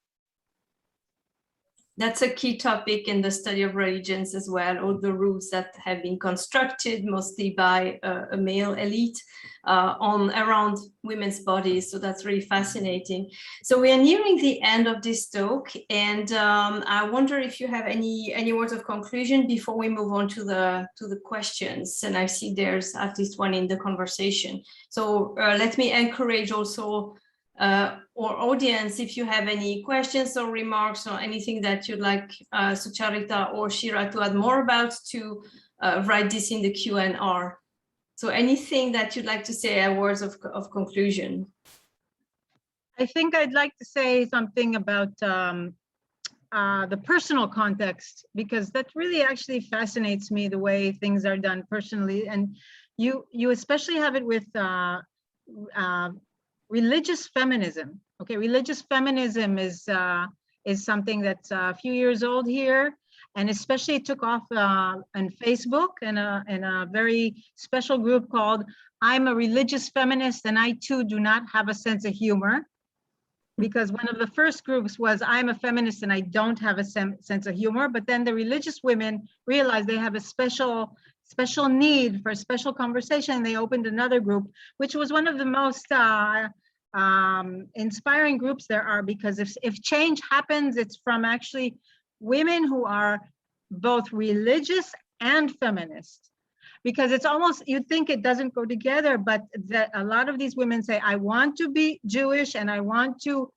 That's a key topic in the study of religions as well, all the rules that have been constructed mostly by a male elite around women's bodies. So that's really fascinating. So we are nearing the end of this talk, and I wonder if you have any words of conclusion before we move on to the questions. And I see there's at least one in the conversation. So let me encourage also or audience, if you have any questions or remarks or anything that you'd like Sucharita or Shira to add more about, to write this in the Q&R. So anything that you'd like to say, words of conclusion? I think I'd like to say something about the personal context, because that really actually fascinates me, the way things are done personally. And you especially have it with religious feminism. Okay, religious feminism is something that's a few years old here, and especially it took off on Facebook and a very special group called "I'm a Religious Feminist and I Too Do Not Have a Sense of Humor." Because one of the first groups was "I'm a feminist and I don't have a sense of humor," but then the religious women realized they have a special need for a special conversation. They opened another group, which was one of the most inspiring groups there are, because if change happens, it's from actually women who are both religious and feminist. Because it's almost, you'd think it doesn't go together, but that a lot of these women say, I want to be Jewish and I want to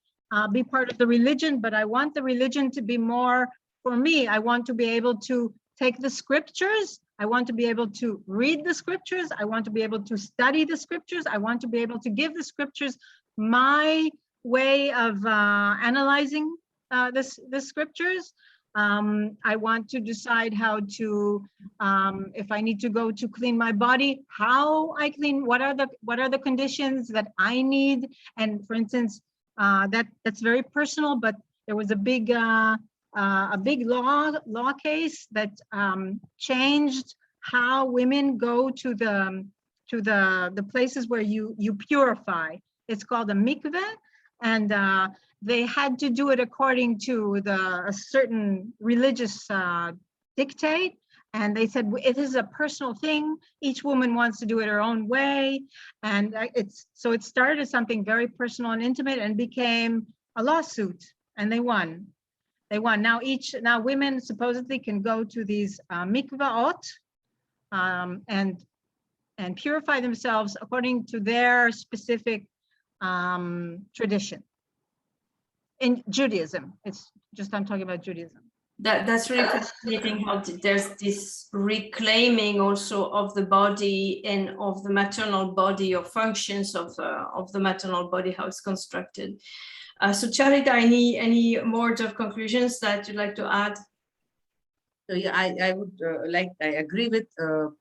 be part of the religion, but I want the religion to be more for me. I want to be able to take the scriptures. I want to be able to read the scriptures. I want to be able to study the scriptures. I want to be able to give the scriptures my way of analyzing the scriptures. I want to decide how to, if I need to go to clean my body, how I clean, what are the conditions that I need. And for instance, that's very personal, but there was a big law case that changed how women go to the places where you purify. It's called a mikveh, and they had to do it according to a certain religious dictate. And they said, it is a personal thing. Each woman wants to do it her own way. And so it started as something very personal and intimate and became a lawsuit, and they won. Now women supposedly can go to these mikvaot and purify themselves according to their specific tradition. In Judaism, I'm talking about Judaism. That's really fascinating how there's this reclaiming also of the body and of the maternal body, or functions of the maternal body, how it's constructed. So Charita, any more of conclusions that you'd like to add? So yeah, I would I agree with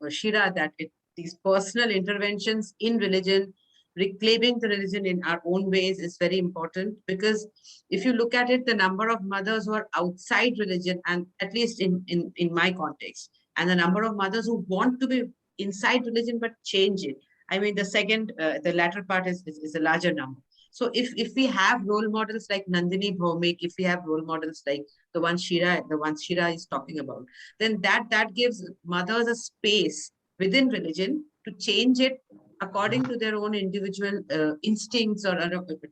Shira that these personal interventions in religion, reclaiming the religion in our own ways, is very important. Because if you look at it, the number of mothers who are outside religion, and at least in my context, and the number of mothers who want to be inside religion but change it, I mean, the latter part is a larger number. So if we have role models like Nandini Bhaumik, if we have role models like the ones Shira is talking about, then that gives mothers a space within religion to change it according to their own individual instincts or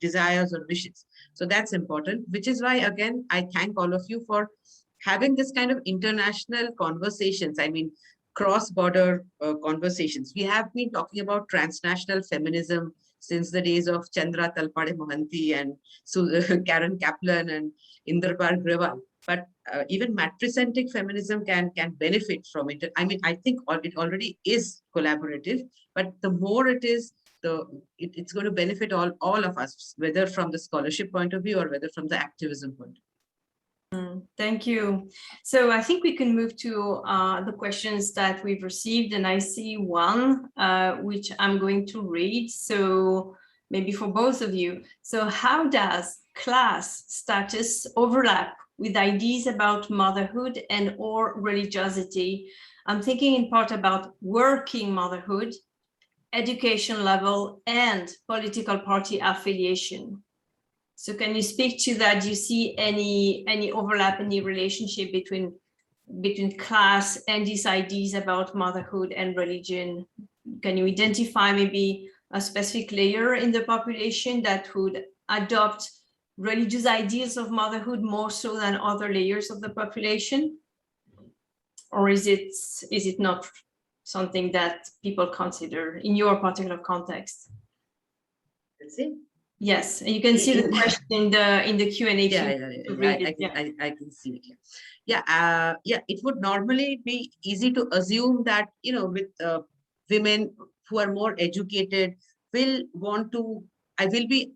desires or wishes. So that's important, which is why, again, I thank all of you for having this kind of international conversations. I mean, cross-border conversations. We have been talking about transnational feminism since the days of Chandra Talpade Mohanty and Karen Kaplan and Inderpal Grewal. But even matricentric feminism can benefit from it. I mean, I think it already is collaborative, but the more it is, it's going to benefit all of us, whether from the scholarship point of view or whether from the activism point of view. Thank you. So I think we can move to the questions that we've received, and I see one which I'm going to read. So maybe for both of you. So how does class status overlap with ideas about motherhood and or religiosity? I'm thinking in part about working motherhood, education level, and political party affiliation. So can you speak to that? Do you see any overlap, any relationship between class and these ideas about motherhood and religion? Can you identify maybe a specific layer in the population that would adopt religious ideas of motherhood more so than other layers of the population? Or is it not something that people consider in your particular context? That's it. Yes, and you can see the question in the Q&A. I can see it. Yeah, it would normally be easy to assume that, with women who are more educated will be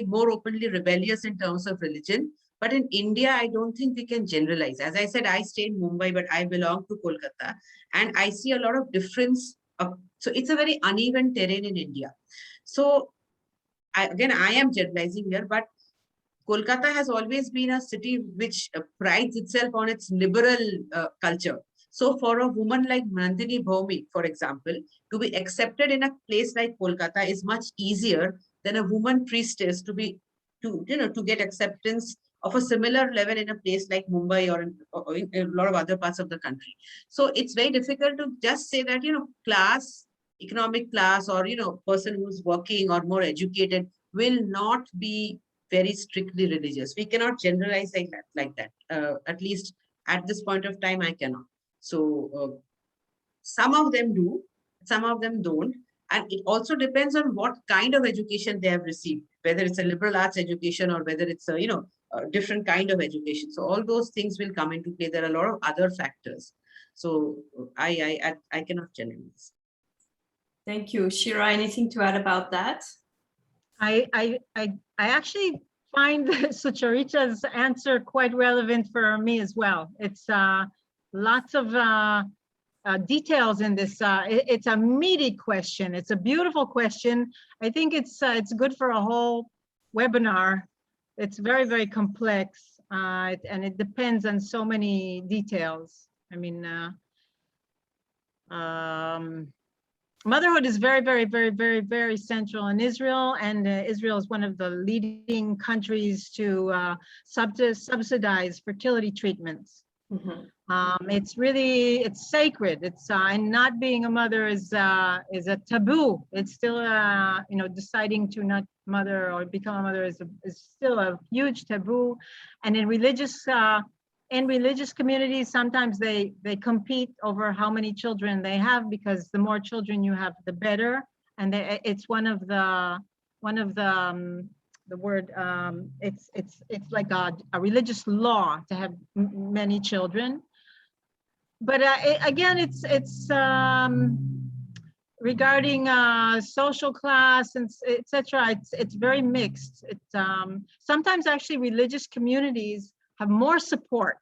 more openly rebellious in terms of religion. But in India, I don't think we can generalize. As I said, I stay in Mumbai, but I belong to Kolkata, and I see a lot of difference. So it's a very uneven terrain in India. So again, I am generalizing here, but Kolkata has always been a city which prides itself on its liberal culture. So for a woman like Nandini Bhaumik, for example, to be accepted in a place like Kolkata is much easier than a woman priestess to get acceptance of a similar level in a place like Mumbai or in a lot of other parts of the country. So it's very difficult to just say that, class, economic class, or, person who's working or more educated will not be very strictly religious. We cannot generalize like that. At least at this point of time, I cannot. So some of them do, some of them don't. And it also depends on what kind of education they have received, whether it's a liberal arts education or whether it's a, a different kind of education. So all those things will come into play. There are a lot of other factors. So I cannot generalize. Thank you. Shira, anything to add about that? I actually find Sucharita's answer quite relevant for me as well. It's lots of details in this. It's a meaty question. It's a beautiful question. I think it's good for a whole webinar. It's very, very complex, and it depends on so many details. I mean, motherhood is very, very, very, very, very central in Israel, and Israel is one of the leading countries to subsidize fertility treatments. Mm-hmm. It's sacred. It's and not being a mother is a taboo. It's still deciding to not mother or become a mother is still a huge taboo, and in religious communities, sometimes they compete over how many children they have, because the more children you have, the better. And it's one of the it's like a religious law to have many children. But again, it's regarding social class and etc. It's very mixed. Sometimes actually religious communities have more support.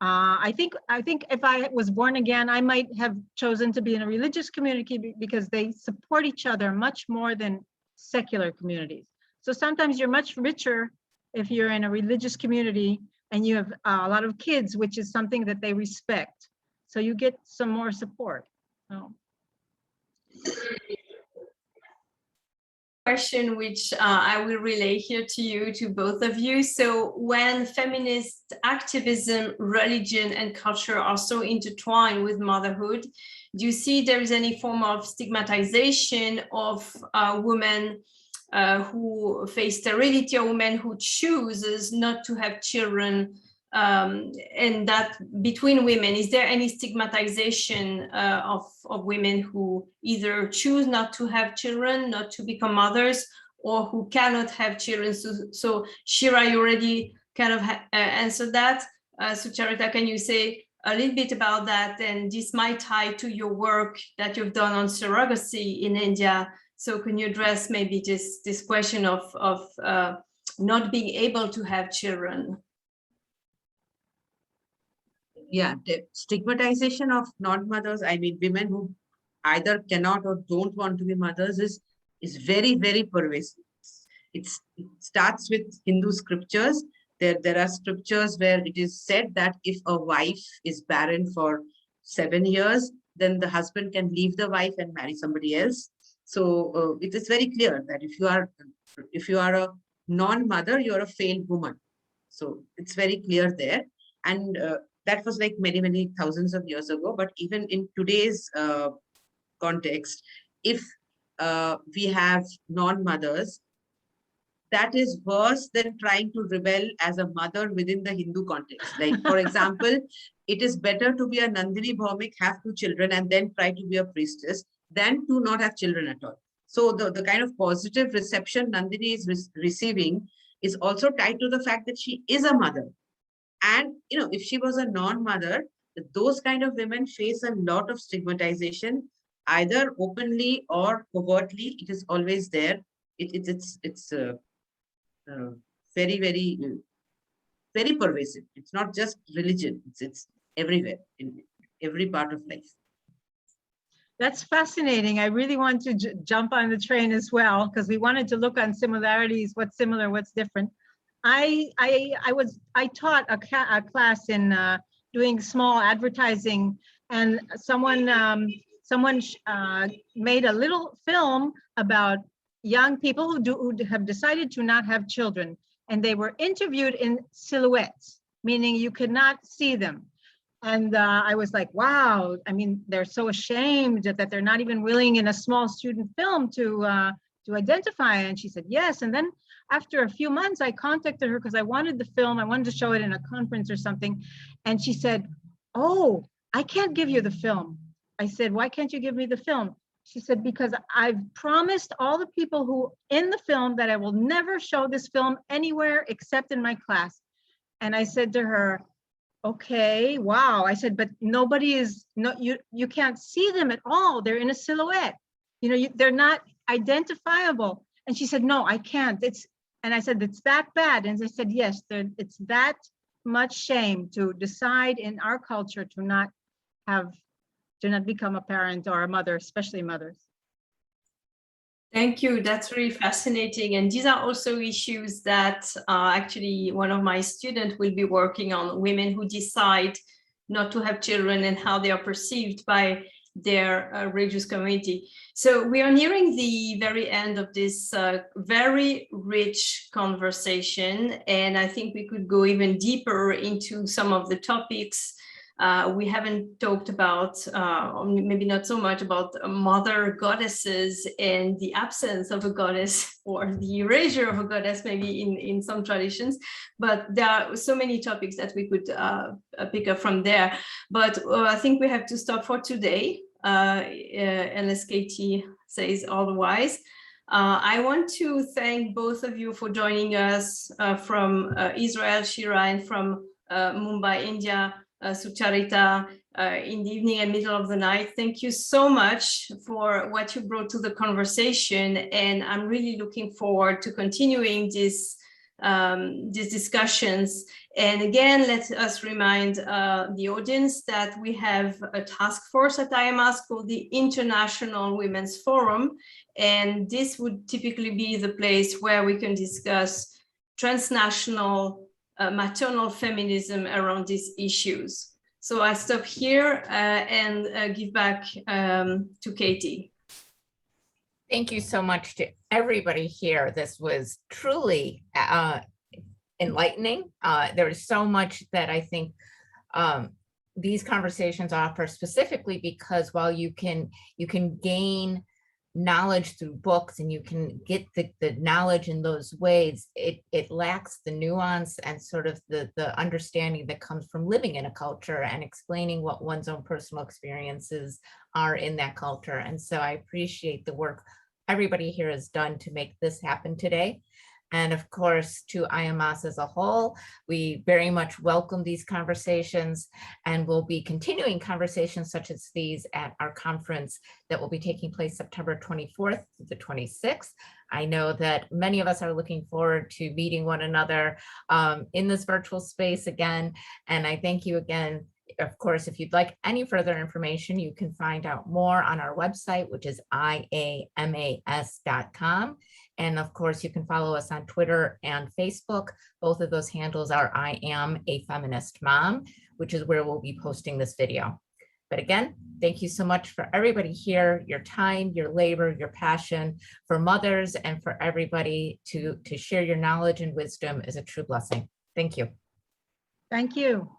I think if I was born again, I might have chosen to be in a religious community because they support each other much more than secular communities. So sometimes you're much richer if you're in a religious community and you have a lot of kids, which is something that they respect. So you get some more support. So. Question which I will relay here to both of you. So when feminist activism, religion, and culture are so intertwined with motherhood, do you see there is any form of stigmatization of women who face sterility, or women who chooses not to have children, and that between women, is there any stigmatization of women who either choose not to have children, not to become mothers, or who cannot have children? So Shira, you already kind of answered that. Sucharita, can you say a little bit about that? And this might tie to your work that you've done on surrogacy in India. So can you address maybe this question of not being able to have children? Yeah, the stigmatization of non-mothers, I mean, women who either cannot or don't want to be mothers is very, very pervasive. It starts with Hindu scriptures. There are scriptures where it is said that if a wife is barren for 7 years, then the husband can leave the wife and marry somebody else. So it is very clear that if you are a non-mother, you're a failed woman. So it's very clear there. And that was like many, many thousands of years ago. But even in today's context, if we have non-mothers, that is worse than trying to rebel as a mother within the Hindu context. Like, for example, it is better to be a Nandini Bhaumik, have 2 children, and then try to be a priestess than to not have children at all. So the kind of positive reception Nandini is receiving is also tied to the fact that she is a mother. And, if she was a non-mother, those kind of women face a lot of stigmatization, either openly or covertly. It is always there. It's very, very very pervasive. It's not just religion, it's everywhere, in every part of life. That's fascinating. I really want to jump on the train as well, because we wanted to look on similarities, what's similar, what's different. I taught a class in doing small advertising, and someone made a little film about young people who have decided to not have children, and they were interviewed in silhouettes, meaning you could not see them. And I was like, wow, I mean, they're so ashamed that they're not even willing in a small student film to identify. And she said, yes. And then after a few months, I contacted her because I wanted the film. I wanted to show it in a conference or something. And she said, oh, I can't give you the film. I said, why can't you give me the film? She said, because I've promised all the people who in the film that I will never show this film anywhere except in my class. And I said to her, okay, wow. I said, but nobody is, no, you can't see them at all. They're in a silhouette. You know, they're not identifiable. And she said, no, I can't. And I said, it's that bad. And they said, yes, it's that much shame to decide in our culture to not become a parent or a mother, especially mothers. Thank you. That's really fascinating. And these are also issues that actually one of my students will be working on, women who decide not to have children and how they are perceived by their religious community. So we are nearing the very end of this very rich conversation. And I think we could go even deeper into some of the topics. We haven't talked about, or maybe not so much about mother goddesses and the absence of a goddess, or the erasure of a goddess, maybe in some traditions, but there are so many topics that we could pick up from there. But I think we have to stop for today, unless Katie says otherwise. I want to thank both of you for joining us from Israel, Shira, and from Mumbai, India. Sucharita, in the evening and middle of the night. Thank you so much for what you brought to the conversation, and I'm really looking forward to continuing these discussions. And again, let us remind the audience that we have a task force at IMAS called the International Women's Forum, and this would typically be the place where we can discuss transnational maternal feminism around these issues. So I stop here and give back to Katie. Thank you so much to everybody here. This was truly enlightening. There is so much that I think these conversations offer, specifically because while you can gain knowledge through books and you can get the knowledge in those ways, it lacks the nuance and sort of the understanding that comes from living in a culture and explaining what one's own personal experiences are in that culture. And so I appreciate the work everybody here has done to make this happen today. And of course, to IMAS as a whole, we very much welcome these conversations, and we'll be continuing conversations such as these at our conference that will be taking place September 24th to the 26th. I know that many of us are looking forward to meeting one another in this virtual space again. And I thank you again. Of course, if you'd like any further information, you can find out more on our website, which is iamas.com. And of course, you can follow us on Twitter and Facebook. Both of those handles are I Am a Feminist Mom, which is where we'll be posting this video. But again, thank you so much for everybody here, your time, your labor, your passion for mothers, and for everybody to share your knowledge and wisdom is a true blessing. Thank you. Thank you.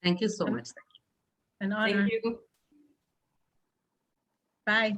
Thank you so much. An honor. Thank you. Bye.